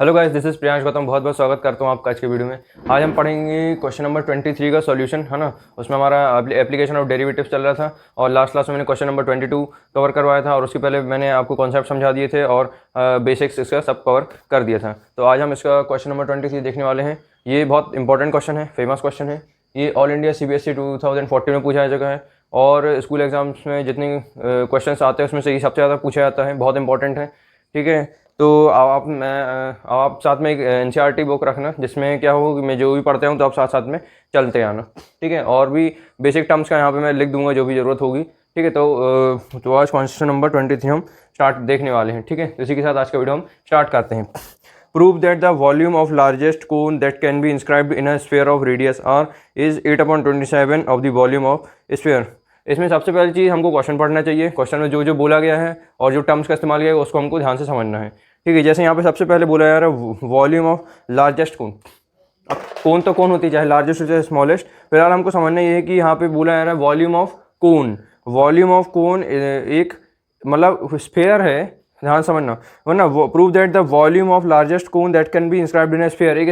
Hello guys, this is Priyansh Gautam. बहुत बहुत स्वागत करता हूँ आपका आज के वीडियो में। आज हम पढ़ेंगे क्वेश्चन नंबर 23 का सॉल्यूशन, है ना। उसमें हमारा एप्लीकेशन ऑफ डेरिवेटिव्स चल रहा था और लास्ट क्लास में मैंने क्वेश्चन नंबर 22 कवर करवाया था और उसके पहले मैंने आपको कॉन्सेप्ट समझा दिए थे और बेसिक्स इसका सब कवर कर दिया था। तो आज हम इसका क्वेश्चन नंबर 23 देखने वाले हैं। ये बहुत इंपॉर्टेंट क्वेश्चन है, फेमस क्वेश्चन है। ये ऑल इंडिया CBSE 2014 में पूछा जा है और स्कूल एग्जाम्स में जितने क्वेश्चन आते हैं उसमें से ये सबसे ज़्यादा पूछा जाता है, बहुत इंपॉर्टेंट है। ठीक है, तो आप साथ में एक NCERT बुक रखना, जिसमें क्या हो कि मैं जो भी पढ़ते हूँ तो आप साथ साथ में चलते आना। ठीक है, और भी बेसिक टर्म्स का यहाँ पे मैं लिख दूंगा जो भी ज़रूरत होगी। ठीक है, तो आज क्वेश्चन नंबर 23 हम स्टार्ट देखने वाले हैं। ठीक है, इसी के साथ आज का वीडियो हम स्टार्ट करते हैं। Prove that the volume of largest cone that can be inscribed in a sphere of radius r is 8/27 of the volume of sphere. इसमें सबसे पहली चीज़ हमको क्वेश्चन पढ़ना चाहिए। क्वेश्चन में जो जो बोला गया है और जो टर्म्स का इस्तेमाल किया है उसको हमको ध्यान से समझना है। ठीक है, जैसे यहाँ पे सबसे पहले बोला जा रहा है वॉल्यूम ऑफ लार्जेस्ट कोन। अब कोन तो कौन होती है, चाहे लार्जेस्ट हो चाहे स्मॉलेस्ट। फिलहाल हमको समझना ये है कि यहाँ पे बोला जा रहा है volume of cone. Volume of कोन एक मतलब स्फीयर है, ध्यान समझना। वरना prove that the volume of largest cone that can be inscribed in a sphere. एक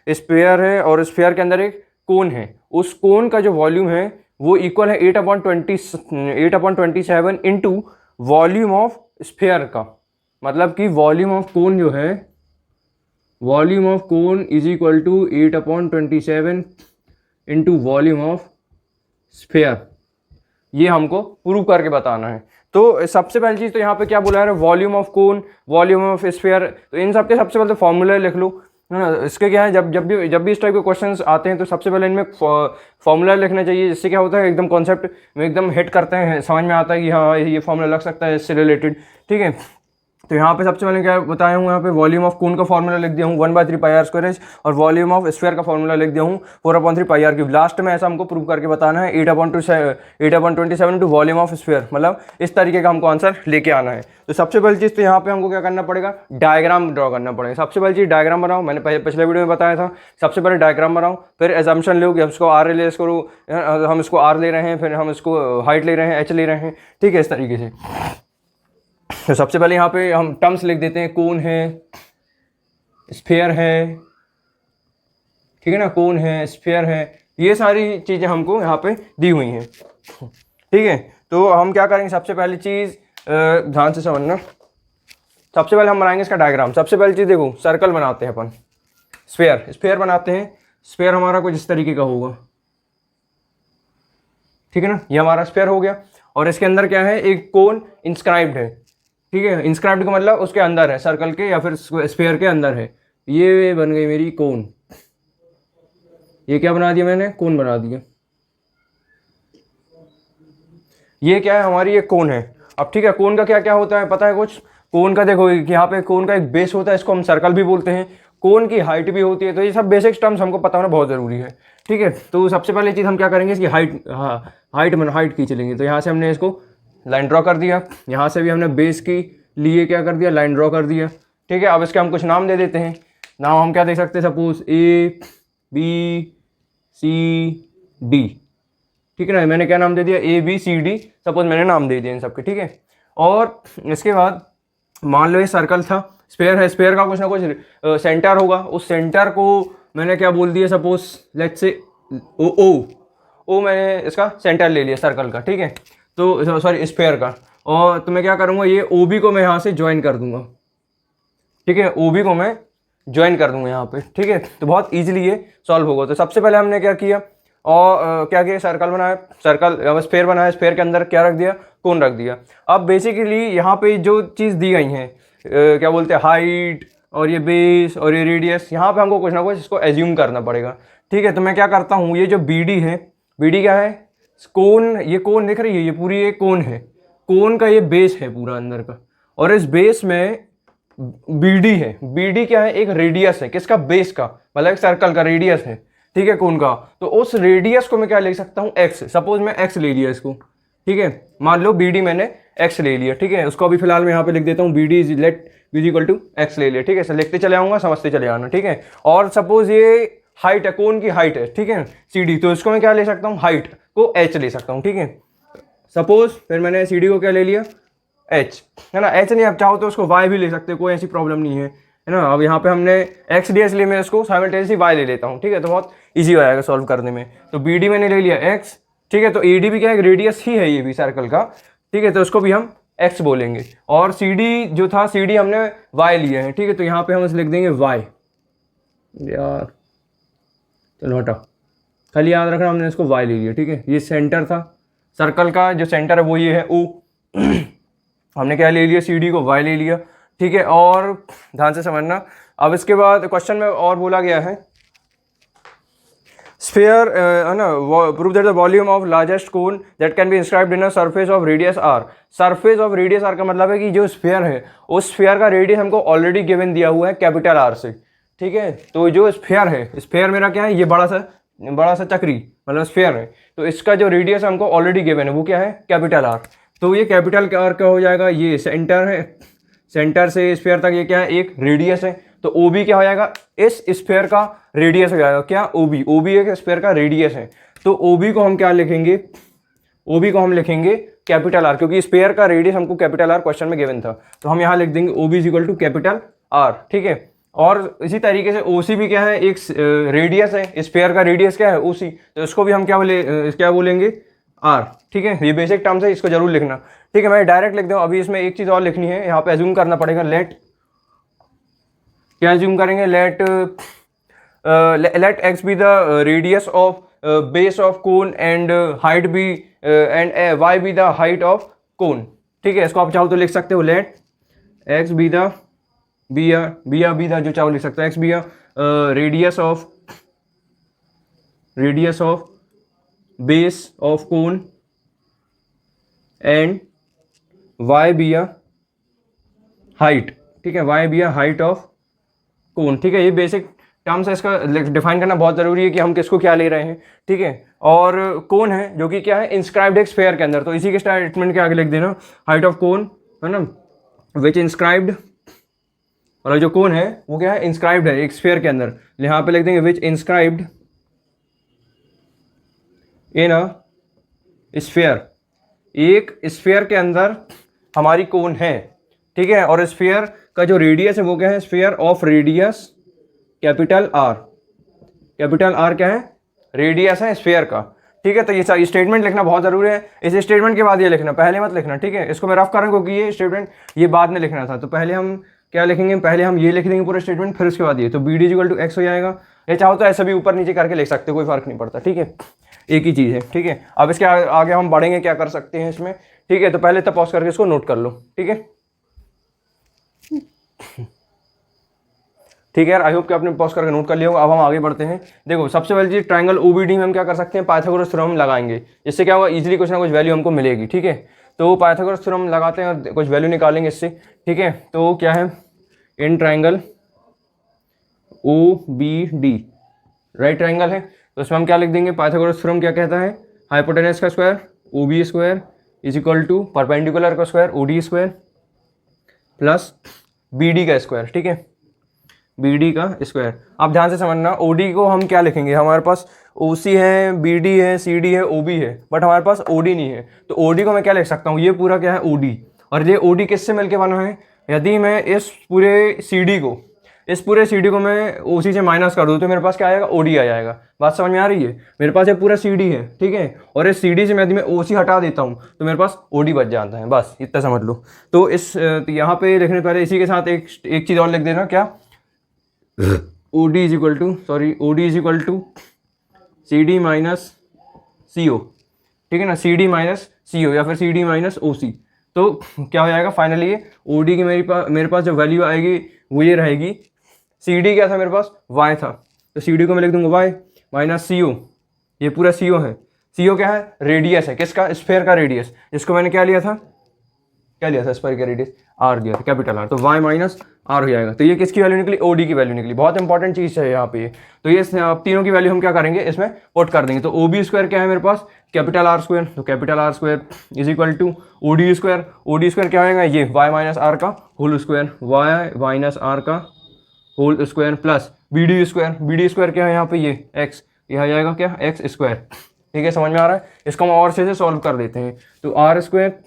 स्फीयर है और स्फीयर के अंदर एक कोन है। उस कोन का जो वॉल्यूम है वो इक्वल है 8/27 इंटू वॉल्यूम ऑफ स्फीयर का। मतलब कि वॉल्यूम ऑफ कोन जो है, volume of cone is equal to 8/27 into volume of sphere. ये हमको प्रूव करके बताना है। तो सबसे पहली चीज़ तो यहाँ पे क्या बोला है, volume of cone, volume of sphere. तो इन सबके सबसे पहले तो फॉर्मूला लिख लो, है ना। इसके क्या है, जब भी इस टाइप के क्वेश्चंस आते हैं तो सबसे पहले इनमें फॉर्मूला लिखना चाहिए। जिससे क्या होता है, एकदम कॉन्सेप्ट में एकदम हिट करते हैं, समझ में आता है कि हाँ ये फॉर्मूला लग सकता है इससे रिलेटेड। ठीक है, तो यहाँ पे सबसे पहले क्या बताया हूँ, यहाँ पे वॉल्यूम ऑफ कोन का फॉर्मूला लिख दिया हूँ 1/3πr² और वॉल्यूम ऑफ स्फीयर का फॉर्मूला लिख दिया हूँ 4/3πr³। लास्ट में ऐसा हमको प्रूव करके बताना है 8/27 टू वॉल्यूम ऑफ स्फीयर। मतलब इस तरीके का हमको आंसर लेके आना है। तो सबसे पहली चीज़ तो यहाँ पे हमको क्या करना पड़ेगा, डायग्राम ड्रॉ करना पड़ेगा। सबसे पहली चीज़ डायग्राम बनाओ। मैंने पिछले वीडियो में बताया था, सबसे पहले डायग्राम बनाओ, फिर एजम्पशन लो कि हम इसको R ले, इसको हम इसको R ले रहे हैं, फिर हम इसको हाइट ले रहे हैं, H ले रहे हैं। ठीक है, इस तरीके से। तो सबसे पहले यहाँ पे हम टर्म्स लिख देते हैं, कोन है, स्फीयर है। ठीक है ना, कोन है, स्फीयर है, ये सारी चीज़ें हमको यहाँ पे दी हुई हैं। ठीक है, तो हम क्या करेंगे, सबसे पहली चीज़ ध्यान से समझना। सबसे पहले हम बनाएंगे इसका डायग्राम। सबसे पहली चीज़ देखो, सर्कल बनाते हैं अपन, स्फीयर बनाते हैं। स्फीयर हमारा कुछ इस तरीके का होगा। ठीक है ना, ये हमारा स्फीयर हो गया और इसके अंदर क्या है, एक कोन इंस्क्राइब्ड है। ठीक है, इंस्क्राइब्ड का मतलब उसके अंदर है, सर्कल के या फिर स्फीयर के अंदर है। ये बन गई मेरी कोन। ये क्या बना दिया मैंने, कोन बना दिया। ये क्या है, हमारी ये कोन है। अब ठीक है, कोन का क्या क्या होता है पता है कुछ। कोन का देखो, यहाँ पे कोन का एक बेस होता है, इसको हम सर्कल भी बोलते हैं। कोन की हाइट भी होती है। तो ये सब बेसिक टर्म्स हमको पता होना बहुत ज़रूरी है। ठीक है, तो सबसे पहले चीज़ हम क्या करेंगे, इसकी हाइट, हाइट की चलेंगे। तो यहाँ से हमने इसको लाइन ड्रॉ कर दिया, यहाँ से भी हमने बेस की लिए क्या कर दिया, लाइन ड्रॉ कर दिया। ठीक है, अब इसके हम कुछ नाम दे देते हैं। नाम हम क्या दे सकते हैं, सपोज ABCD। ठीक है ना, मैंने क्या नाम दे दिया, ABCD। सपोज मैंने नाम दे दिया इन सबके। ठीक है, और इसके बाद मान लो ये सर्कल था, स्फीयर है, स्फीयर का कुछ ना कुछ सेंटर होगा। उस सेंटर को मैंने क्या बोल दिया, सपोज लेट्स से ओ मैंने इसका सेंटर ले लिया सर्कल का। ठीक है, तो सॉरी स्फीयर का। और तो मैं क्या करूँगा, ये OB को मैं यहाँ से ज्वाइन कर दूंगा। ठीक है, OB को मैं ज्वाइन कर दूंगा यहाँ पे। ठीक है, तो बहुत इजीली ये सॉल्व होगा। तो सबसे पहले हमने क्या किया, और क्या किया, सर्कल बनाया, सर्कल स्फीयर बनाया, स्फीयर के अंदर क्या रख दिया, कोन रख दिया। अब बेसिकली यहाँ पे जो चीज़ दी गई हैं, क्या बोलते हैं, हाइट और ये बेस और ये रेडियस, यहाँ पे हमको कुछ ना कुछ इसको एज्यूम करना पड़ेगा। ठीक है, तो मैं क्या करता हूँ, ये जो BD है, BD क्या है, कोन, ये कोन दिख रही है, ये पूरी एक कोन है। कोन का ये बेस है पूरा अंदर का, और इस बेस में BD है। BD क्या है, एक रेडियस है, किसका, बेस का, मतलब एक सर्कल का रेडियस है। ठीक है, कोन का। तो उस रेडियस को मैं क्या ले सकता हूँ, X। सपोज मैं X ले लिया इसको। ठीक है, मान लो BD मैंने X ले लिया। ठीक है, उसको अभी फिलहाल मैं यहाँ पे लिख देता हूँ, BD is equal to X ले लिया। ठीक है, लिखते चले आऊँगा, समझते चले आना। ठीक है, और सपोज ये हाइट है, कोन की हाइट है। ठीक है, CD, तो इसको मैं क्या ले सकता हूँ, हाइट को H ले सकता हूँ। ठीक है, सपोज फिर मैंने CD को क्या ले लिया, H, है ना। H नहीं, आप चाहो तो उसको Y भी ले सकते हो, कोई ऐसी प्रॉब्लम नहीं है। है ना। अब यहाँ पे हमने एक्स डी एस लिए, मैं इसको साइमल्टेनियसली वाई ले लेता हूँ, ठीक है, तो बहुत ईजी हो जाएगा सॉल्व करने में। तो बी डी मैंने ले लिया एक्स, ठीक है, तो ए डी भी क्या है, रेडियस ही है ये भी सर्कल का, ठीक है, तो इसको भी हम एक्स बोलेंगे। और सी डी जो था, सी डी हमने वाई लिए हैं, ठीक है, तो यहाँ पे हम इसे लिख देंगे वाई। यार चलो हटाओ, खाली याद रखना हमने इसको वाई ले लिया, ठीक है। ये सेंटर था सर्कल का, जो सेंटर है वो ये है ओ हमने क्या ले लिया, सी डी को वाई ले लिया, ठीक है। और ध्यान से समझना, अब इसके बाद क्वेश्चन में और बोला गया है स्फीयर है ना, prove that the volume of largest cone that can be inscribed in a surface of radius R. Surface of radius R का मतलब है कि जो स्फीयर है उस स्फीयर का रेडियस हमको ऑलरेडी गिवन दिया हुआ है कैपिटल आर से, ठीक है। तो जो स्फीयर है, स्फीयर मेरा क्या है, ये बड़ा सा चक्री मतलब स्फीयर है, तो इसका जो रेडियस हमको ऑलरेडी गिवन है वो क्या है, कैपिटल आर। तो ये कैपिटल आर क्या हो जाएगा, ये सेंटर है, सेंटर से स्फीयर तक ये क्या है, एक रेडियस है, तो ओ बी क्या हो जाएगा, इस स्फीयर का रेडियस हो जाएगा क्या, ओ बी। ओ बी एक स्फीयर का रेडियस है, तो ओ बी को हम क्या लिखेंगे, ओ बी को हम लिखेंगे कैपिटल आर, क्योंकि स्फीयर का रेडियस हमको कैपिटल आर क्वेश्चन में गिवन था, तो हम यहाँ लिख देंगे O B is equal to capital R, ठीक है। और इसी तरीके से ओ सी भी क्या है, एक रेडियस है, स्फीयर का रेडियस क्या है, ओ सी, तो इसको भी हम क्या बोलेंगे, आर, ठीक है। ये बेसिक टर्म्स है, इसको जरूर लिखना, ठीक है। मैं डायरेक्ट लिख दूँ, अभी इसमें एक चीज़ और लिखनी है, यहाँ पे एज्यूम करना पड़ेगा, लेट क्या एज्यूम करेंगे, let X be the radius of base of cone and height be and Y be the height of cone, ठीक है। इसको आप चाहो तो लिख सकते हो, लेट एक्स बी द जो चाहो लिख सकते हो, x be radius of base of cone and Y be height, ठीक है, y be height of cone, ठीक है। ये बेसिक टर्म्स है, इसका डिफाइन करना बहुत जरूरी है कि हम किसको क्या ले रहे हैं, ठीक है। और कोन है जो कि क्या है, इंस्क्राइब्ड एक स्फीयर के अंदर, तो इसी के स्टेटमेंट के आगे लिख देना हाइट ऑफ कोन, है ना, विच इंस्क्राइब्ड, और जो कोन है वो क्या है, इंस्क्राइब्ड है एक स्फीयर के अंदर, यहाँ पे लिख देंगे विच इंस्क्राइब्ड इन अ स्फीयर, एक स्फीयर के अंदर हमारी कोन है, ठीक है। और स्फीयर का जो रेडियस है वो क्या है, sphere of radius capital R, capital R क्या है, रेडियस है स्फीयर का, ठीक है। तो ये स्टेटमेंट लिखना बहुत जरूरी है, इस स्टेटमेंट के बाद ये लिखना, पहले मत लिखना, ठीक है। इसको मैं रफ कर रहा हूँ क्योंकि ये स्टेटमेंट ये बाद में लिखना था, तो पहले हम क्या लिखेंगे, पहले हम ये लिख देंगे पूरा स्टेटमेंट, फिर उसके बाद ये, तो B D equal to x हो जाएगा, ये चाहो तो ऐसा भी ऊपर नीचे करके लिख सकते हो, कोई फर्क नहीं पड़ता, ठीक है, एक ही चीज़ है, ठीक है। अब इसके आगे हम बढ़ेंगे, क्या कर सकते हैं इसमें, ठीक है। तो पहले तब पॉज करके इसको नोट कर लो, ठीक है, ठीक है यार, आई होप कि आपने पॉज करके नोट कर लिया होगा। अब हम आगे बढ़ते हैं। देखो सबसे पहले चीज, ट्रायंगल ओबीडी में हम क्या कर सकते हैं, पाइथागोरस थ्योरम लगाएंगे, इससे क्या होगा, इजीली कुछ ना कुछ वैल्यू हमको मिलेगी, ठीक है। तो पाइथागोरस थ्योरम लगाते हैं और कुछ वैल्यू निकालेंगे इससे, ठीक है। तो क्या है, in triangle O B D, right triangle है, तो इसमें हम क्या लिख देंगे, पाइथागोरस थ्योरम क्या कहता है, हाइपोटेनस का square O B square is equal to perpendicular का square O D square plus B D का स्क्वायर, ठीक है, बी डी का स्क्वायर। आप ध्यान से समझना, ओ डी को हम क्या लिखेंगे, हमारे पास ओ सी है, बी डी है, सी डी है, ओ बी है, बट हमारे पास ओ डी नहीं है, तो ओ डी को मैं क्या लिख सकता हूँ, ये पूरा क्या है ओ डी, और ये ओ डी किससे मिलके बना है, यदि मैं इस पूरे सी डी को मैं ओ सी से माइनस कर दूँ तो मेरे पास क्या आएगा, ओ डी आ जाएगा। बात समझ में आ रही है, मेरे पास ये पूरा सी डी है, ठीक है, और इस सी डी से यदि मैं ओ सी हटा देता हूँ तो मेरे पाज ओ डी बच जाता है, बस इतना समझ लो। तो इस यहाँ पे लिखने पहले इसी के साथ एक चीज़ और लिख देना, क्या, O D is equal to C D minus C O, ठीक है ना, सी डी माइनस सी ओ या फिर सी डी माइनस ओ सी। तो क्या हो जाएगा फाइनली, ये ओ डी की मेरे पास जो वैल्यू आएगी वो ये रहेगी, सी डी क्या था मेरे पास, वाई था, तो सी डी को मैं लिख दूंगा वाई माइनस सी ओ, ये पूरा सी ओ है, सी ओ क्या है, रेडियस है, किसका, स्फीयर का रेडियस, जिसको मैंने क्या लिया था स्फीयर का रेडियस आर दिया था, कैपिटल आर, तो वाई माइनस आर हो जाएगा। तो ये किसकी वैल्यू निकली, ओ डी की वैल्यू निकली, बहुत इंपॉर्टेंट चीज़ है यहाँ पे। तो ये तीनों की वैल्यू हम क्या करेंगे, इसमें पुट कर देंगे। तो ओ बी स्क्वायर क्या है मेरे पास, कैपिटल आर स्क्वायर, तो capital R square is equal to O D square क्या आएगा, ये वाई माइनस आर का whole square, Y minus R का whole square plus B D square क्या है यहाँ पे, ये एक्स, ये आ जाएगा क्या, एक्स स्क्वायर, ठीक है, समझ में आ रहा है। इसको हम और से सॉल्व कर देते हैं, तो R square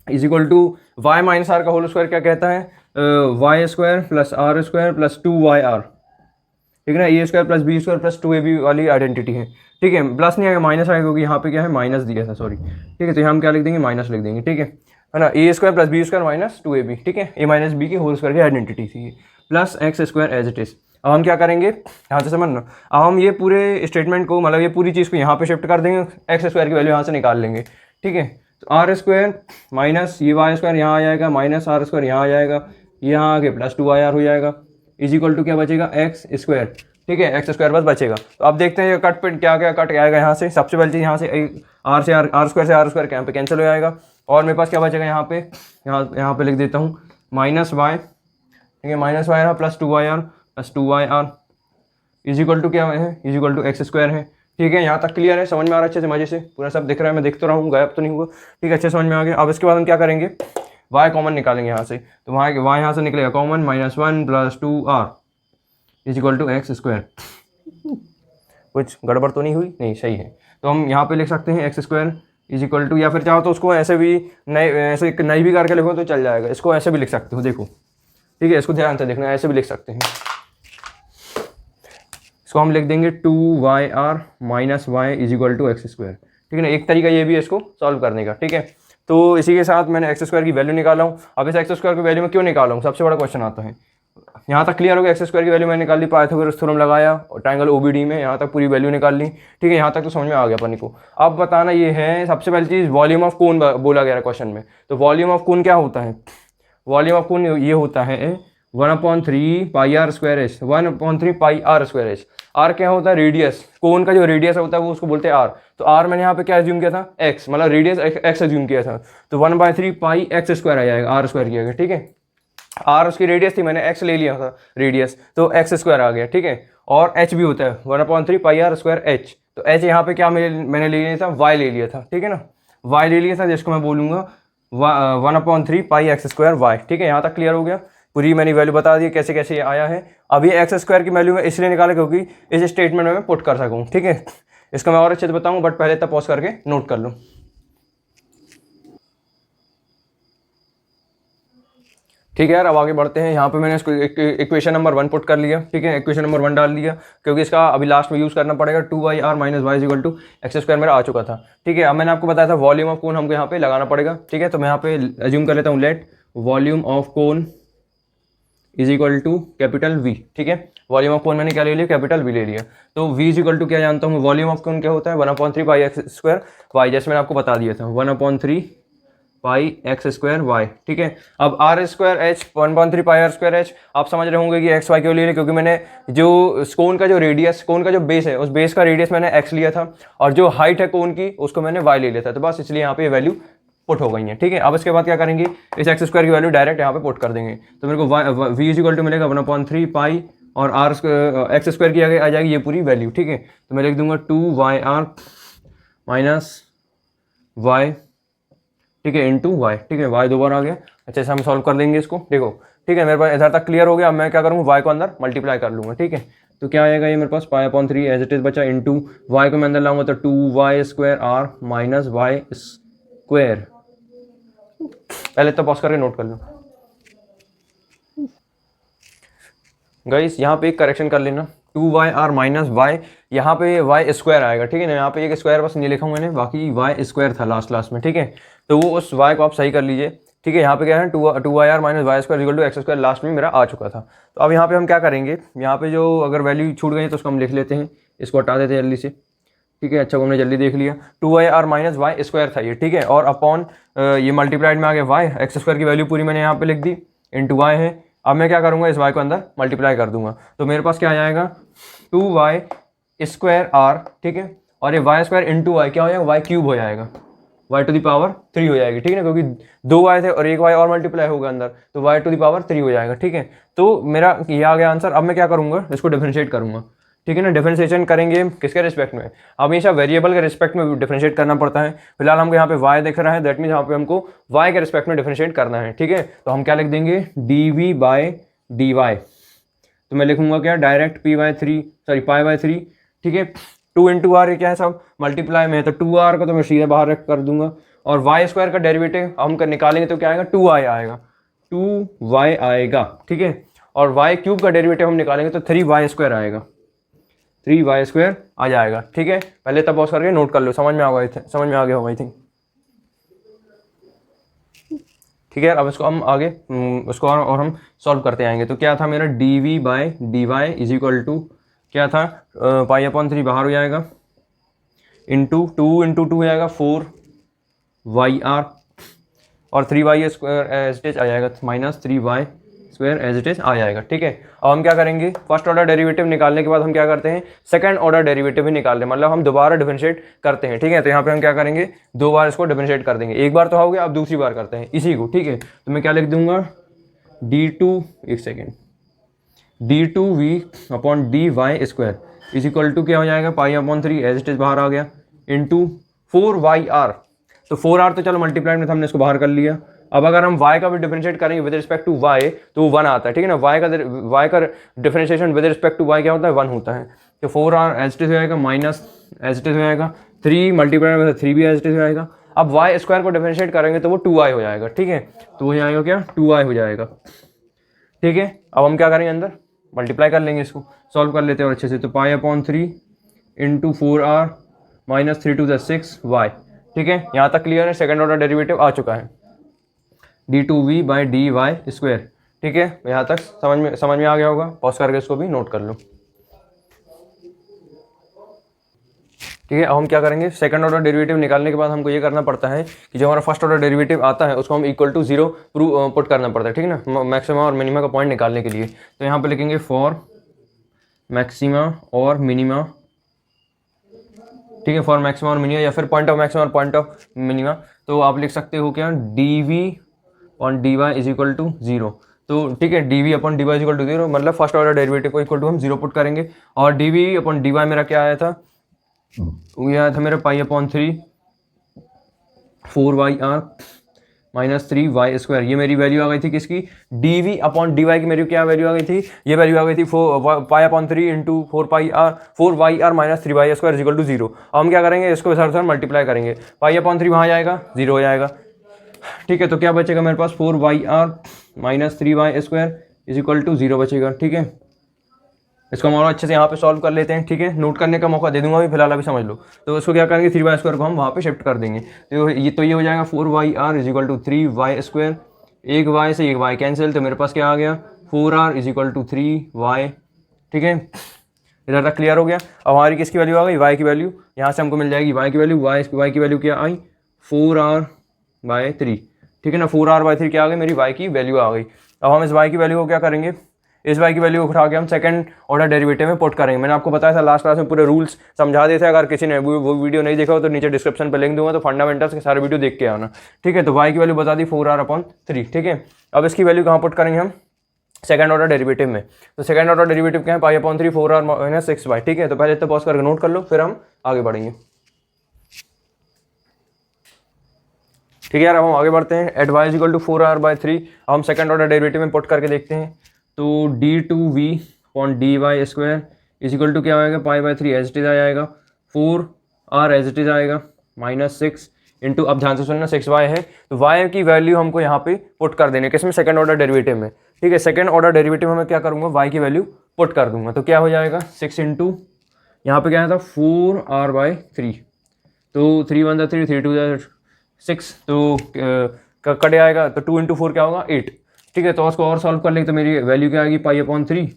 is equal to Y minus R का होल स्क्वायर क्या कहता है, Y square plus R square plus 2YR, ठीक है ना, A square plus B square plus 2AB वाली आइडेंटिटी है, ठीक है। प्लस नहीं आएगा, माइनस आएगा, क्योंकि यहाँ पे क्या है माइनस दिया था, सॉरी, ठीक है। तो हम क्या लिख देंगे, माइनस लिख देंगे, ठीक है ना। A square plus B square minus 2AB, ठीक है, ए माइनस बी की होल स्क्वायर की आइडेंटिटी थी, plus X square as it is. अब हम क्या करेंगे, यहाँ से समझना, अब हम ये पूरे स्टेटमेंट को, मतलब ये पूरी चीज़ को यहाँ पे शिफ्ट कर देंगे, एक्स स्क्वायर की वैल्यू यहाँ से निकाल लेंगे, ठीक है। तो आर स्क्वायर माइनस ये वाई स्क्वायर यहाँ आ जाएगा, माइनस आर स्क्वायर यहाँ आ जाएगा, यहाँ आके प्लस 2YR हो जाएगा, इज इक्वल टू क्या बचेगा, एक्स स्क्वायर, ठीक है, एक्स स्क्वायर बस बचेगा। तो अब देखते हैं ये कट पे क्या क्या कट आएगा यहाँ से। सबसे पहली चीज़ यहाँ से आर से आर स्क्वायर से आर स्क्वायर यहाँ पे कैंसिल हो जाएगा, और मेरे पास क्या बचेगा यहाँ पे, यहाँ पे लिख देता हूँ माइनस वाई, ठीक है, माइनस वाई रहा plus 2YR plus 2YR is equal to क्या है, is equal to x square है, ठीक है। यहाँ तक क्लियर है, समझ में आ रहा है अच्छे से, मजे से पूरा सब दिख रहा है, मैं देख तो रहा हूँ, गायब तो नहीं हुआ, ठीक है, अच्छे समझ में आ गया। अब इसके बाद हम क्या करेंगे, वाई कॉमन निकालेंगे यहाँ से, तो वाई यहाँ से निकलेगा common, -1 + 2R is equal to x square. कुछ गड़बड़ तो नहीं हुई, नहीं सही है। तो हम यहाँ पे लिख सकते हैं x square is equal to, या फिर चाहो तो उसको ऐसे भी नए, ऐसे नई भी करके लिखो तो चल जाएगा, इसको ऐसे भी लिख सकते हो, देखो, ठीक है, इसको ध्यान से देखना, ऐसे भी लिख सकते हैं। इसको हम लिख देंगे 2YR - Y is equal to x square, ठीक है ना। एक तरीका ये भी है इसको सॉल्व करने का, ठीक है। तो इसी के साथ मैंने एक्स स्क्वायर की वैल्यू निकाला हूँ। अब इस एक्स स्क्वायर की वैल्यू में क्यों निकाला हूँ, सबसे बड़ा क्वेश्चन आता है। यहाँ तक क्लियर हो गया, एक्स स्क्वायर की वैल्यू मैंने निकाल ली, पाइथागोरस थ्योरम लगाया और ट्रायंगल OBD में यहाँ तक पूरी वैल्यू निकाल ली, ठीक है। यहाँ तक तो समझ में आ गया अपन को। अब बताना ये है, सबसे पहली चीज़ वॉल्यूम ऑफ कोन बोला गया है क्वेश्चन में। तो वॉल्यूम ऑफ कोन क्या होता है, वॉल्यूम ऑफ कोन ये होता है 1/3 πr²h, 1/3 πr²h। आर क्या होता है, रेडियस, कोन का जो रेडियस होता है वो उसको बोलते हैं आर। तो आर मैंने यहाँ पे क्या एज्यूम किया था, एक्स, मतलब रेडियस एक्स एज्यूम किया था, तो 1/3 πx² आ जाएगा, आर स्क्वायर किया गया, ठीक है। आर उसकी रेडियस थी, मैंने एक्स ले लिया था रेडियस, तो एक्स स्क्वायर आ गया, ठीक है। और एच भी होता है 1/3 πr²h। तो एच यहाँ पे क्या मैंने ले लिया था, वाई ले लिया था, ठीक है ना, वाई ले लिया था, जिसको मैं बोलूँगा 1/3 πx² वाई, ठीक है। यहाँ तक क्लियर हो गया, पूरी मैंने वैल्यू बता दी कैसे कैसे ये आया है। अब ये एक्स स्क्वायर की वैल्यू मैं इसलिए निकाला क्योंकि इस स्टेटमेंट में मैं पुट कर सकूँ, ठीक है। इसका मैं और अच्छे से बताऊँ, बट पहले तब पॉज करके नोट कर लूँ। ठीक है यार, अब आगे बढ़ते हैं। यहाँ पे मैंने इसको इक्वेशन नंबर 1 पुट कर लिया, ठीक है, इक्वेशन नंबर 1 डाल दिया, क्योंकि इसका अभी लास्ट में यूज़ करना पड़ेगा। 2YR - Y is equal to x square मेरा आ चुका था, ठीक है। अब मैंने आपको बताया था वॉल्यूम ऑफ कोन हमको यहाँ पे लगाना पड़ेगा, ठीक है। तो मैं यहाँ पे एज्यूम कर लेता हूँ, let volume of cone is equal to capital V, ठीक है। वॉल्यूम ऑफ कोन मैंने क्या ले लिया, कैपिटल V ले लिया। तो V इज इक्वल टू क्या जानता हूँ, वॉल्यूम ऑफ कोन क्या होता है, 1/3 πx² y, जैसे मैंने आपको बता दिया था, 1/3 πx² y, ठीक है। अब R स्क्वायर H 1/3 πr²h, आप समझ रहे होंगे कि एक्स वाई क्यों ले लिया, क्योंकि मैंने जो कोन का जो रेडियस, कोन का जो बेस है, उस बेस का रेडियस मैंने x लिया था, और जो हाइट है कोन की उसको मैंने y ले लिया था। तो बस इसलिए यहाँ पे वैल्यू पुट हो गई है, ठीक है। अब इसके बाद क्या करेंगे, इस एक्स स्क्वायर की वैल्यू डायरेक्ट यहाँ पे पुट कर देंगे। तो मेरे को V इज इक्वल टू मिलेगा 1/3 पाई, और आर एक्स स्क्वायर की आ जाएगी ये पूरी वैल्यू, ठीक है। तो मैं लिख दूंगा 2YR - Y, ठीक है, इंटू वाई, ठीक है। वाई 2 बार आ गया, अच्छे से हम सॉल्व कर देंगे इसको, देखो, ठीक है। मेरे पास इधर तक क्लियर हो गया। अब मैं क्या करूँगा, वाई को अंदर मल्टीप्लाई कर लूँगा, ठीक है। तो क्या आएगा ये मेरे पास π/3 एज इट इज बचा, इंटू वाई को मैं अंदर लाऊंगा तो 2y² - y²। पहले तो पॉज करके नोट कर लो गाइस, यहाँ पे एक करेक्शन कर लेना, 2YR - y, यहाँ पे y² आएगा, ठीक है ना। यहाँ पे एक स्क्वायर बस नहीं लिखा हूँ मैंने, बाकी y² था लास्ट में, ठीक है। तो वो उस y को आप सही कर लीजिए, ठीक है। यहाँ पे क्या है 2YR - y² equal to x² last में मेरा आ चुका था। तो अब यहाँ पे हम क्या करेंगे, यहाँ पे जो अगर वैल्यू छूट गई तो उसको हम लिख लेते हैं, इसको हटा देते हैं जल्दी से, ठीक है। अच्छा हमने जल्दी देख लिया, 2YR - y² था ये, ठीक है। और अपॉन ये मल्टीप्लाइड में आ गया y, x² की वैल्यू पूरी मैंने यहाँ पे लिख दी, इंटू y है। अब मैं क्या करूँगा, इस y को अंदर मल्टीप्लाई कर दूंगा, तो मेरे पास क्या आ जाएगा 2y²R, ठीक है। और ये y² इंटू y क्या हो जाएगा, y³ हो जाएगा, y⁻³ हो जाएगी, ठीक है ना, क्योंकि 2 y थे और एक y और मल्टीप्लाई होगा अंदर, तो y⁻³ हो जाएगा, ठीक है। तो मेरा ये आ गया आंसर। अब मैं क्या करूँगा, इसको डिफरेंशिएट करूँगा, ठीक है ना। डिफरेंशिएशन करेंगे किसके रिस्पेक्ट में, हमेशा वेरिएबल के रिस्पेक्ट में डिफरेंशिएट करना पड़ता है। फिलहाल हमको यहाँ पे y दिख रहा है, दैट मीन्स यहाँ पे हमको y के रिस्पेक्ट में डिफरेंशिएट करना है, ठीक है। तो हम क्या लिख देंगे, dv/dy। तो मैं लिखूंगा क्या, डायरेक्ट π/3, ठीक है। 2 इंटू आर, ये क्या है सब मल्टीप्लाई में है, तो 2r को तो मैं सीधे बाहर रख कर दूंगा। और y² का डेरिवेटिव हम निकालेंगे तो क्या आएगा, 2i आएगा, 2y आएगा, ठीक है। और y क्यूब का डेरिवेटिव हम निकालेंगे तो 3y² आएगा, 3y² आ जाएगा, ठीक है। पहले तब पॉज करके नोट कर लो, समझ में आ गया होगा आई थिंक, ठीक है। अब इसको हम आगे उसको और हम सॉल्व करते आएंगे। तो क्या था मेरा dv/dy इज इक्वल टू क्या था, π/3 बाहर हो जाएगा, इंटू 2 हो जाएगा 4yr, और 3y² एज इट इज आ जाएगा, minus 3y² as it is आ जाएगा, ठीक है। अब हम क्या करेंगे, फर्स्ट ऑर्डर डेरिवेटिव निकालने के बाद हम क्या करते हैं, सेकंड ऑर्डर डेरिवेटिव भी निकाल रहे हैं, मतलब हम दोबारा डिफरेंशिएट करते हैं, ठीक है। तो यहाँ पे हम क्या करेंगे, 2 बार इसको डिफरेंशिएट कर देंगे, एक बार तो हो गया, अब दूसरी बार करते हैं इसी को, ठीक है। तो मैं क्या लिख दूंगा, d2v/dy² इज इक्वल टू क्या हो जाएगा, π/3 एज इट इज बाहर आ गया, इंटू 4yr। तो 4r तो चलो मल्टीप्लाई में हमने इसको बाहर कर लिया। अब अगर हम y का भी डिफरेंशिएट करेंगे विद रिस्पेक्ट टू y तो 1 आता है, ठीक है ना। y का differentiation with respect to y क्या होता है, 1 होता है। तो 4r एज इट इज हो जाएगा, माइनस एज इट इज हो जाएगा, 3 मल्टीप्लाई में 3 भी एज इट इज हो जाएगा। अब y² को डिफरेंशिएट करेंगे तो वो 2y हो जाएगा, ठीक है। तो हो जाएगा क्या, 2y हो जाएगा, ठीक है। अब हम क्या करेंगे, अंदर मल्टीप्लाई कर लेंगे, इसको सॉल्व कर लेते हैं और अच्छे से। तो π/3 इंटू 4r माइनस 3 × 6y, ठीक है। यहाँ तक क्लियर है, सेकंड ऑर्डर डेरिवेटिव आ चुका है, d2v/dy², ठीक है। यहाँ तक समझ में आ गया होगा, पॉज करके इसको भी नोट कर लो, ठीक है। अब हम क्या करेंगे, सेकंड ऑर्डर डेरिवेटिव निकालने के बाद हमको ये करना पड़ता है कि जो हमारा फर्स्ट ऑर्डर डेरिवेटिव आता है उसको हम इक्वल टू 0 पुट करना पड़ता है, ठीक है ना, मैक्सिमा और मिनिमा का पॉइंट निकालने के लिए। तो यहाँ पे लिखेंगे फॉर मैक्सिमा और मिनिमा, ठीक है, फॉर मैक्सिमा और मिनिमा, या फिर पॉइंट ऑफ मैक्सिमा और पॉइंट ऑफ मिनिमा। तो आप लिख सकते हो क्या, dv/dy इज इक्वल टू 0। तो ठीक है, dv/dy इज इक्वल टू 0, मतलब फर्स्ट ऑर्डर डेरिवेटिव को इक्वल टू हम 0 पुट करेंगे। और dv/dy मेरा क्या आया था, ये आया था मेरा π/3 4yr माइनस 3y²। ये मेरी वैल्यू आ गई थी किसकी, dv/dy की मेरी क्या वैल्यू आ गई थी, ये वैल्यू आ गई थी π/3 into 4yr minus 3y² equal to 0। अब हम क्या करेंगे, इसको इधर उधर मल्टीप्लाई करेंगे, π/3 वहाँ जाएगा, 0 हो जाएगा, ठीक है। तो क्या बचेगा मेरे पास, 4yr minus 3y² is equal to 0 बचेगा, ठीक है। इसको हम और अच्छे से यहाँ पे सॉल्व कर लेते हैं, ठीक है। नोट करने का मौका दे दूंगा अभी, फिलहाल अभी समझ लो। तो इसको क्या करेंगे, 3y² को हम वहाँ पे शिफ्ट कर देंगे। तो ये हो जाएगा 4yr is equal to 3y², एक y से एक y कैंसिल, तो मेरे पास क्या आ गया, 4r is equal to 3y, ठीक है। इधर तक क्लियर हो गया। अब हमारी किसकी वैल्यू आ गई, y की वैल्यू, यहाँ से हमको मिल जाएगी y की वैल्यू, y की वैल्यू क्या आई, 4r/3, ठीक है ना। 4r/3 क्या आ गई, मेरी y की वैल्यू आ गई। अब हम इस y की वैल्यू को क्या करेंगे, इस y की वैल्यू को उठा के हम सेकंड ऑर्डर डेरिवेटिव में पुट करेंगे। मैंने आपको बताया था लास्ट क्लास में, पूरे रूल्स समझा दिए थे। अगर किसी ने वो वीडियो नहीं देखा हो तो नीचे डिस्क्रिप्शन पे लिंक दूंगा, तो फंडामेंटल्स के सारे वीडियो देख के आना, ठीक है। तो y की वैल्यू बता दी 4r/3, ठीक है। अब इसकी वैल्यू कहाँ पुट करेंगे हम, सेकंड ऑर्डर डेरिवेटिव में। तो सेकंड ऑर्डर डेरिवेटिव क्या है, π/3 4r माइनस 6y, ठीक है। तो पहले इतना पॉज करके नोट कर लो, फिर हम आगे बढ़ेंगे, ठीक है यार। अब हम आगे बढ़ते हैं, at y is equal to 4r/3 हम सेकंड ऑर्डर डेरिवेटिव में पुट करके देखते हैं। तो d2v/dy² इज इक्वल टू क्या आएगा, π/3 एज इट इज आ जाएगा, 4r एज इट इज आएगा, माइनस 6 इंटू, अब ध्यान से सुनना, 6y है, तो y की वैल्यू हमको यहाँ पे पुट कर देने, किसमें, सेकंड ऑर्डर डेरिवेटिव में, ठीक है। सेकंड ऑर्डर डेरिवेटिव में क्या करूँगा, y की वैल्यू पुट कर दूंगा। तो क्या हो जाएगा, 6 इंटू, यहाँ पे क्या था 4r/3, तो 3 1 3 3 2 6, तो कट आएगा, तो 2 इंटू 4 क्या होगा, 8, ठीक है। तो उसको और सॉल्व कर लेंगे, तो मेरी वैल्यू क्या आएगी, π/3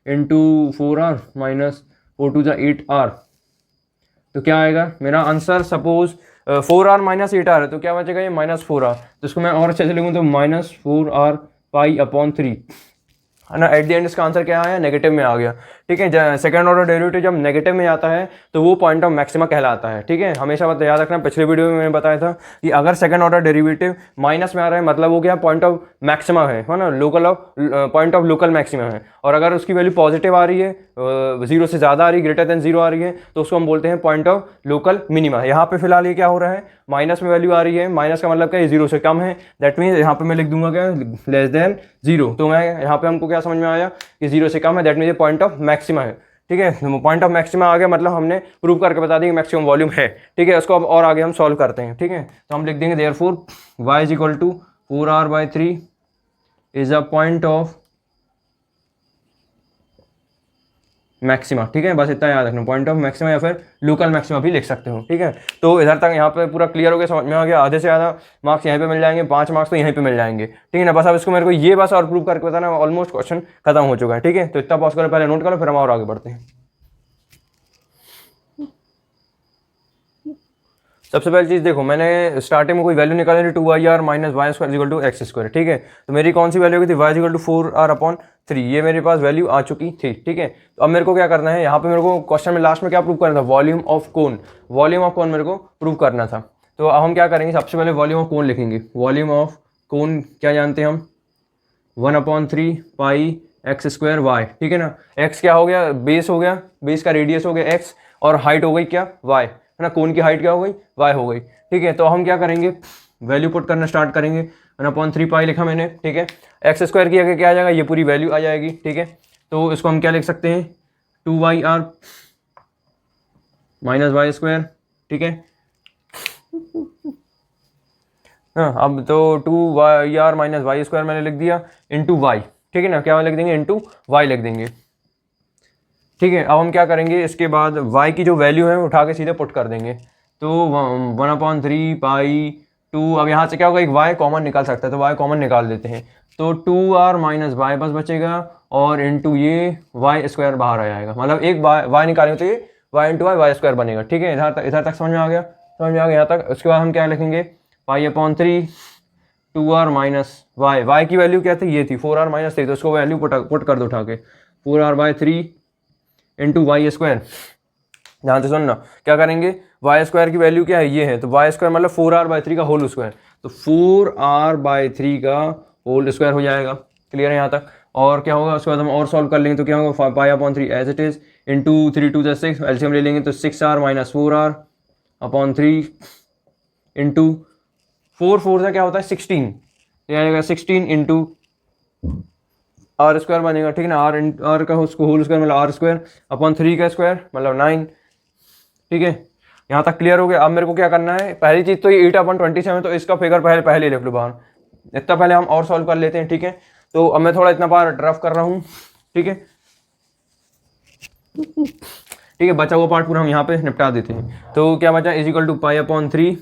इंटू 4r माइनस 4 2 8r। तो क्या आएगा मेरा answer, suppose 4r minus 8r है, तो क्या बचेगा, ये माइनस 4r। तो इसको मैं और अच्छे से लिखूँ तो माइनस 4r π/3 है ना। एट द एंड इसका आंसर क्या आया, नेगेटिव में आ गया, ठीक है। सेकंड ऑर्डर डेरिवेटिव जब नेगेटिव में आता है तो वो पॉइंट ऑफ मैक्सिमा कहलाता है, ठीक है। हमेशा बात याद रखना, पिछले वीडियो में मैंने बताया था कि अगर सेकंड ऑर्डर डेरिवेटिव माइनस में आ रहा है, मतलब वो क्या, पॉइंट ऑफ मैक्सिमा है ना, पॉइंट ऑफ लोकल मैक्सिमा है। और अगर उसकी वैल्यू पॉजिटिव आ रही है, 0 से ज़्यादा आ रही है, ग्रेटर देन 0 आ रही है, तो उसको हम बोलते हैं पॉइंट ऑफ लोकल मिनिमा। यहाँ पे फिलहाल ये क्या हो रहा है, माइनस में वैल्यू आ रही है, माइनस का मतलब क्या है, 0 से कम है, दैट मीन्स यहाँ पे मैं लिख दूंगा क्या, लेस देन 0। तो मैं यहाँ पे हमको क्या समझ में आया कि 0 से कम है, दैट मीन्स ये पॉइंट ऑफ मैक्सिमा है, ठीक है। पॉइंट ऑफ मैक्सिमा आ गया, मतलब हमने प्रूव करके बता दिया कि मैक्सिमम वॉल्यूम है, ठीक है। उसको अब और आगे हम सॉल्व करते हैं, ठीक है। तो हम लिख देंगे therefore y is equal to 4r/3 is a point of maxima, ठीक है, बस इतना याद रखना, पॉइंट ऑफ मैक्सिमा या फिर लोकल मैक्सिमा भी लिख सकते हो, ठीक है। तो इधर तक यहाँ पे पूरा क्लियर हो गया, समझ में आ गया, आधे से ज़्यादा मार्क्स यहीं पे मिल जाएंगे, 5 मार्क्स तो यहीं पे मिल जाएंगे, ठीक है ना। बस अब इसको मेरे को ये बस और प्रूव करके बताना, ऑलमोस्ट क्वेश्चन खत्म हो चुका है, ठीक है। तो इतना पॉज करो, पहले नोट करो, फिर हम और आगे बढ़ते हैं। सबसे पहली चीज़ देखो, मैंने स्टार्टिंग में कोई वैल्यू निकाली थी 2yr minus y square equal to x square, ठीक है। तो मेरी कौन सी वैल्यू की थी, y इक्वल टू 4r/3, ये मेरे पास वैल्यू आ चुकी थी, ठीक है। तो अब मेरे को क्या करना है, यहाँ पे मेरे को क्वेश्चन में लास्ट में क्या प्रूव करना था, volume of cone, volume of कोन मेरे को प्रूव करना था। तो अब हम क्या करेंगे, सबसे पहले वॉल्यूम ऑफ कोन लिखेंगे। वॉल्यूम ऑफ कोन क्या जानते हैं हम, 1/3 पाई एक्स स्क्वायर वाई, ठीक है ना। एक्स क्या हो गया, बेस हो गया, बेस का रेडियस हो गया एक्स, और हाइट हो गई क्या, वाई, है ना। कोन की हाइट क्या हो गई, वाई हो गई, ठीक है। तो हम क्या करेंगे, वैल्यू पुट करना स्टार्ट करेंगे। 1/3 पाई लिखा मैंने, ठीक है। एक्स स्क्वायर की आगे क्या आ जाएगा, ये पूरी वैल्यू आ जाएगी, ठीक है। तो इसको हम क्या लिख सकते हैं, 2yr माइनस वाई स्क्वायर, ठीक है। हाँ, अब तो 2yr माइनस वाई स्क्वायर मैंने लिख दिया इंटू वाई, ठीक है ना। क्या लिख देंगे, इंटू वाई लिख देंगे, ठीक है। अब हम क्या करेंगे, इसके बाद y की जो वैल्यू है उठा के सीधे पुट कर देंगे। तो 1/3 पाई 2, अब यहाँ से क्या होगा, एक y कॉमन निकाल सकता है, तो y कॉमन निकाल देते हैं। तो 2r माइनस वाई बस बचेगा, और इंटू ये वाई स्क्वायर बाहर आ जाएगा, मतलब एक y निकालेंगे तो ये y इंटू वाई स्क्वायर बनेगा, ठीक है। इधर तक समझ में आ गया, समझ में आ गया यहाँ तक। उसके बाद हम क्या लिखेंगे, पाई/3 2r माइनस वाई की वैल्यू क्या थी, ये थी 4r माइनस 3, तो उसको वैल्यू पुट कर दो उठा के, 4r/3 इंटू वाई स्क्वायर। ध्यान से सुनना, क्या करेंगे, वाई स्क्वायर की वैल्यू क्या है, ये है, तो वाई स्क्वायर मतलब 4r/3 का होल स्क्वायर, तो 4r/3 का होल स्क्वायर हो जाएगा। क्लियर है यहाँ तक। और क्या होगा, उसके बाद हम और सॉल्व कर लेंगे, तो क्या होगा, पाई/3 as it is into 3 2 6, LCM ले लेंगे तो 6r माइनस 4r/3 इंटू 4 से क्या होता है 16, ये आएगा 16 इंटू आर स्क्वायर बनेगा, ठीक है ना। आर का उसको होल स्क्वायर मतलब r/3 का स्क्वायर मतलब 9, ठीक है। यहाँ तक क्लियर हो गया। अब मेरे को क्या करना है, पहली चीज़ तो ये 8/27, तो इसका फिगर पहले लिख लो बाहर, इतना पहले हम और सॉल्व कर लेते हैं, ठीक है। तो अब मैं थोड़ा इतना बार ड्रफ कर रहा हूँ, ठीक है, ठीक है। बचा हुआ पार्ट पूरा हम यहाँ पे निपटा देते हैं। तो क्या बचा, इज इक्वल टू पाई/3,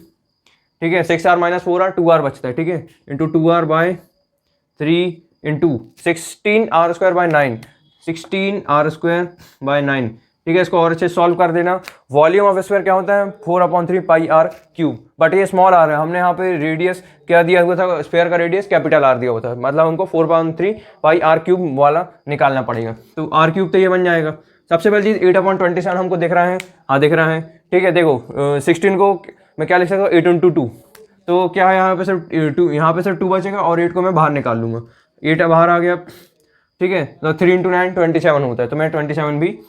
ठीक है, 6r माइनस 4r 2r बचता है, ठीक है, इंटू 2r/3 इंटू 16r² 9, ठीक है। इसको और अच्छे सॉल्व कर देना। वॉल्यूम ऑफ स्फीयर क्या होता है, 4/3 पाई r क्यूब, बट ये स्मॉल r है, हमने यहाँ पे रेडियस क्या दिया हुआ था, स्फीयर का रेडियस कैपिटल R दिया हुआ था, मतलब हमको 4/3 पाई r क्यूब वाला निकालना पड़ेगा। तो r क्यूब तो ये बन जाएगा। सबसे पहली चीज़ 8/27 हमको दिख रहा है, हाँ दिख रहा है, ठीक है। देखो 16 को मैं क्या लिख सकता हूँ, 8 इंटू 2, तो क्या है यहाँ पे सिर्फ 2, यहाँ पे सिर्फ 2 बचेगा, और 8 को मैं बाहर निकाल लूँगा, 8 बाहर आ गया, ठीक है। तो 3 इंटू 9 27 होता है, तो मैं 27 भी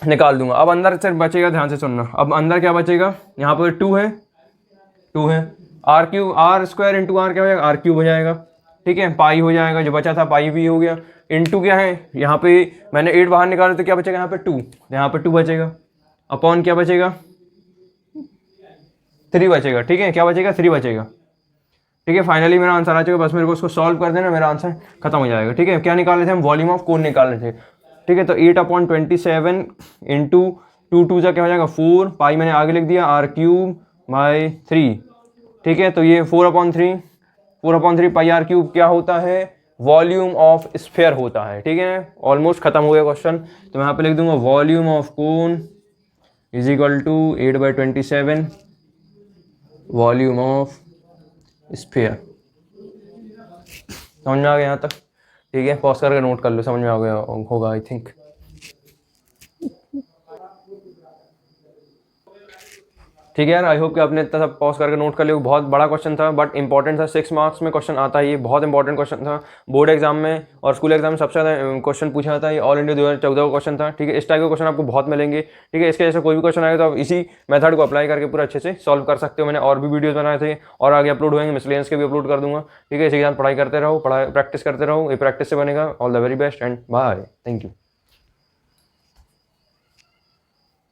निकाल दूंगा। अब अंदर सिर्फ बचेगा, ध्यान से सुनना, अब अंदर क्या बचेगा, यहाँ पर 2 है, r cube, r square into r क्या हो जाएगा, आर क्यूब हो जाएगा, ठीक है। पाई हो जाएगा, जो बचा था पाई भी हो गया, इंटू क्या है, यहाँ पे मैंने 8 बाहर निकाला तो क्या बचेगा, यहाँ पे 2, यहाँ पे 2 बचेगा, अपॉन क्या बचेगा, 3 बचेगा, ठीक है। क्या बचेगा, 3 बचेगा, ठीक है। फाइनली मेरा आंसर आ चुका, बस मेरे को उसको सॉल्व कर देना, मेरा आंसर खत्म हो जाएगा, ठीक है। क्या निकाल रहे थे हम, वॉल्यूम ऑफ कोन निकाल रहे थे, ठीक है। तो 8/27 इंटू 2 क्या हो जाएगा 4, पाई मैंने आगे लिख दिया r³/3, ठीक है। तो ये 4/3 पाई r³ क्या होता है, वॉल्यूम ऑफ स्फीयर होता है, ठीक है। ऑलमोस्ट खत्म हो गया क्वेश्चन। तो मैं यहाँ पे लिख दूंगा volume of cone is equal to 8/27 volume of sphere. समझ में आ गया यहाँ तक, ठीक है। पॉज करके नोट कर लो, समझ में आ गया होगा आई थिंक। ठीक है यार, आई होप कि आपने इतना सब पॉज करके नोट कर लिया। बहुत बड़ा क्वेश्चन था बट इंपॉर्टेंट था, 6 मार्क्स में क्वेश्चन आता है, ये बहुत इंपॉर्टेंट क्वेश्चन था। बोर्ड एग्जाम में और स्कूल एग्जाम में सबसे ज़्यादा क्वेश्चन पूछा था, ये ऑल इंडिया 2014 का क्वेश्चन था, ठीक है। इस टाइप के क्वेश्चन आपको बहुत मिलेंगे, ठीक है। इसके जैसे कोई भी क्वेश्चन आएगा तो आप इसी मेथड को अप्लाई करके पूरा अच्छे से सॉल्व कर सकते हो। मैंने और भी वीडियोज़ बनाए थे और आगे अपलोड होंगे, मिसलेनियस के भी अपलोड कर दूंगा, ठीक है। इसी के साथ पढ़ाई करते रहो, प्रैक्टिस करते रहो, ये प्रैक्टिस से बनेगा। All the very best and bye, thank you.